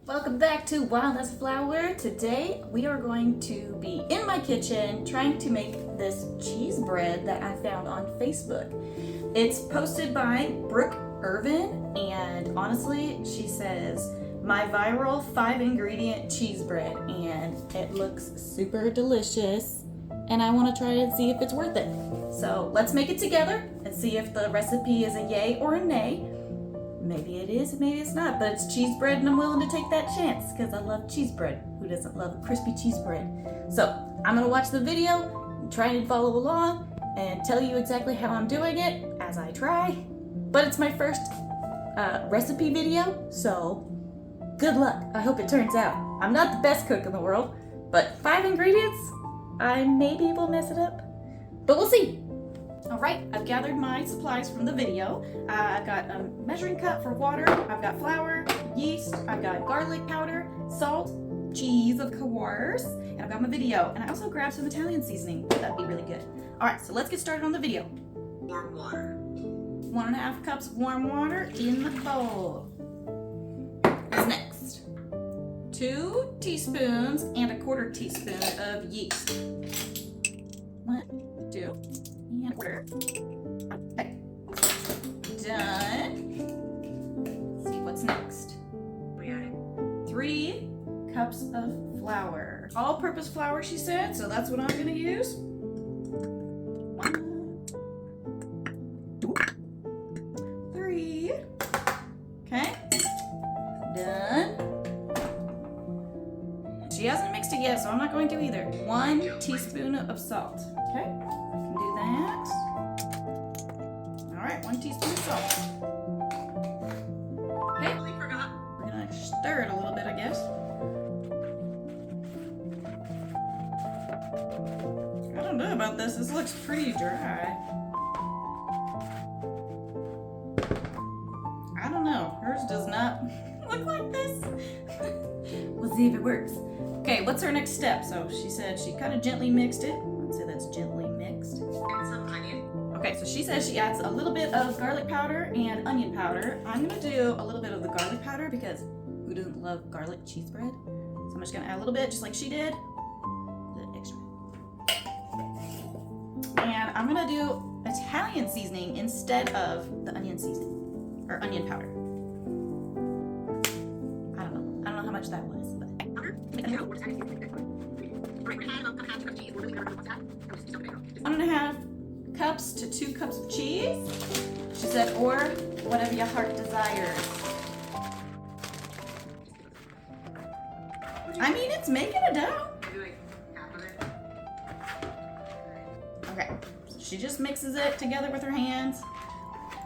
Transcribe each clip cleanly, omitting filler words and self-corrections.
Welcome back to Wild as a Flower. Today we are going to be in my kitchen trying to make this cheese bread that I found on Facebook. It's posted by Brooke Irvin, and honestly she says my viral 5-ingredient cheese bread, and it looks super delicious and I want to try it and see if it's worth it. So let's make it together and see if the recipe is a yay or a nay. Maybe it is, maybe it's not, but it's cheese bread and I'm willing to take that chance because I love cheese bread. Who doesn't love a crispy cheese bread? So I'm gonna watch the video, try and follow along, and tell you exactly how I'm doing it as I try. But it's my first recipe video, so good luck. I hope it turns out. I'm not the best cook in the world, but 5 ingredients, I maybe will mess it up, but we'll see. All right, I've gathered my supplies from the video. I've got a measuring cup for water, I've got flour, yeast, I've got garlic powder, salt, cheese of course, and I've got my video. And I also grabbed some Italian seasoning. That'd be really good. All right, so let's get started on the video. Warm water. 1.5 cups of warm water in the bowl. What's next? 2 teaspoons and 1/4 teaspoon of yeast. 1, 2. And quarter. Okay. Done. Let's see what's next. 3 cups of flour. All-purpose flour, she said, so that's what I'm gonna use. 1, 2, 3. Okay. Done. She hasn't mixed it yet, so I'm not going to either. 1 teaspoon of salt. Okay. Do that. All right, 1 teaspoon of salt. Okay, we're gonna stir it a little bit, I guess. I don't know about this. This looks pretty dry. I don't know. Hers does not look like this. We'll see if it works. Okay, what's her next step? So she said she kind of gently mixed it. Let's say that's gently mixed. And some onion. Okay, so she says she adds a little bit of garlic powder and onion powder. I'm gonna do a little bit of the garlic powder because who doesn't love garlic cheese bread? So I'm just gonna add a little bit, just like she did. A little extra. And I'm gonna do Italian seasoning instead of the onion seasoning, or onion powder. I don't know how much that was, but. 1.5 cups to 2 cups of cheese. She said, or whatever your heart desires. I mean, it's making a dough. Okay, so she just mixes it together with her hands.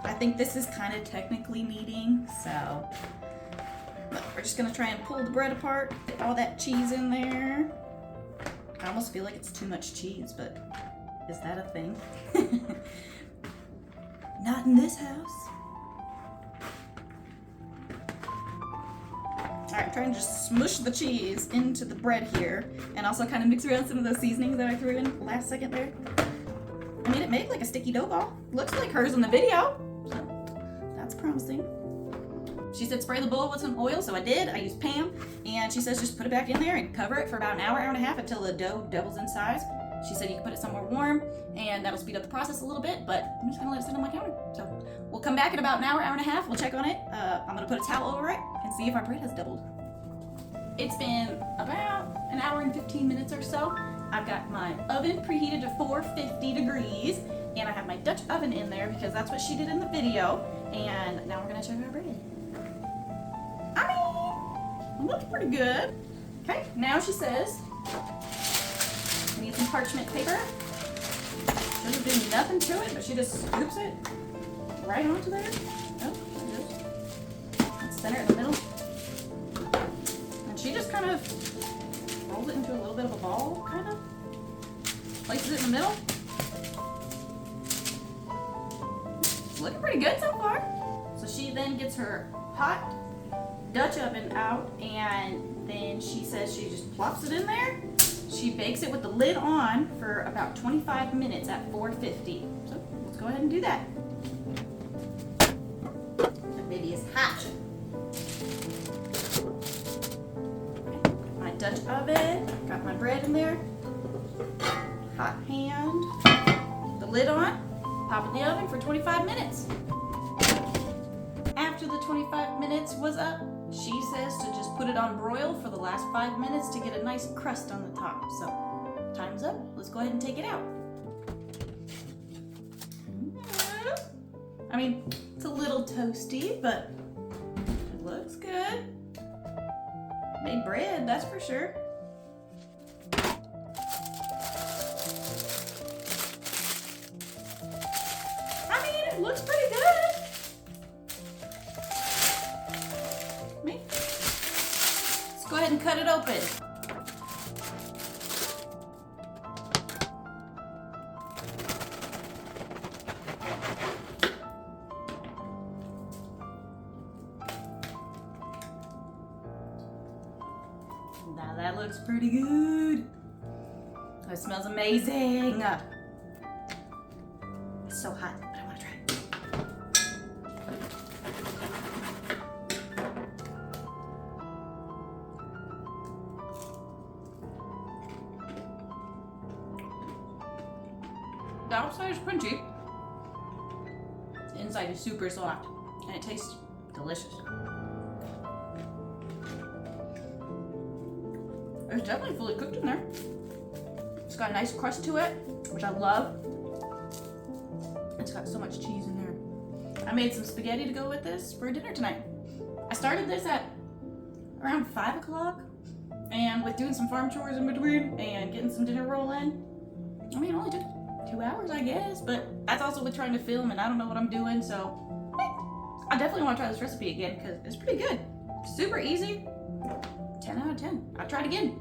I think this is kind of technically kneading, so but we're just gonna try and pull the bread apart, get all that cheese in there. I almost feel like it's too much cheese, but is that a thing? Not in this house. Alright, trying to just smush the cheese into the bread here, and also kind of mix around some of those seasonings that I threw in last second there. I mean, it made like a sticky dough ball. Looks like hers in the video, so that's promising. She said spray the bowl with some oil, so I did. I used Pam, and she says just put it back in there and cover it for about an hour, hour and a half until the dough doubles in size. She said you can put it somewhere warm, and that'll speed up the process a little bit, but I'm just gonna let it sit on my counter. So we'll come back in about an hour, hour and a half. We'll check on it. I'm gonna put a towel over it and see if our bread has doubled. It's been about an hour and 15 minutes or so. I've got my oven preheated to 450 degrees, and I have my Dutch oven in there because that's what she did in the video. And now we're gonna check our bread. It looks pretty good. Okay, now she says we need some parchment paper. She doesn't do nothing to it, but she just scoops it right onto there. Oh, there it goes. And center it in the middle. And she just kind of rolls it into a little bit of a ball, kind of. Places it in the middle. It's looking pretty good so far. So she then gets her hot Dutch oven out, and then she says she just plops it in there. She bakes it with the lid on for about 25 minutes at 450. So let's go ahead and do that. That baby is hot. much of it. Got my bread in there. Hot hand. The lid on. Pop it in the oven for 25 minutes. After the 25 minutes was up, she says to just put it on broil for the last 5 minutes to get a nice crust on the top. So, time's up. Let's go ahead and take it out. I mean, it's a little toasty, but it looks good. Made bread, that's for sure. I mean, it looks pretty good. Let's go ahead and cut it open. Now that looks pretty good. It smells amazing. It's so hot, but I want to try it. The outside is crunchy. The inside is super soft, and it tastes delicious. It's definitely fully cooked in there. It's got a nice crust to it, which I love. It's got so much cheese in there. I made some spaghetti to go with this for dinner tonight. I started this at around 5 o'clock, and with doing some farm chores in between and getting some dinner rolling, I mean, it only took 2 hours, I guess, but that's also with trying to film and I don't know what I'm doing, so I definitely want to try this recipe again because it's pretty good. Super easy. 10 out of 10. I'll try it again.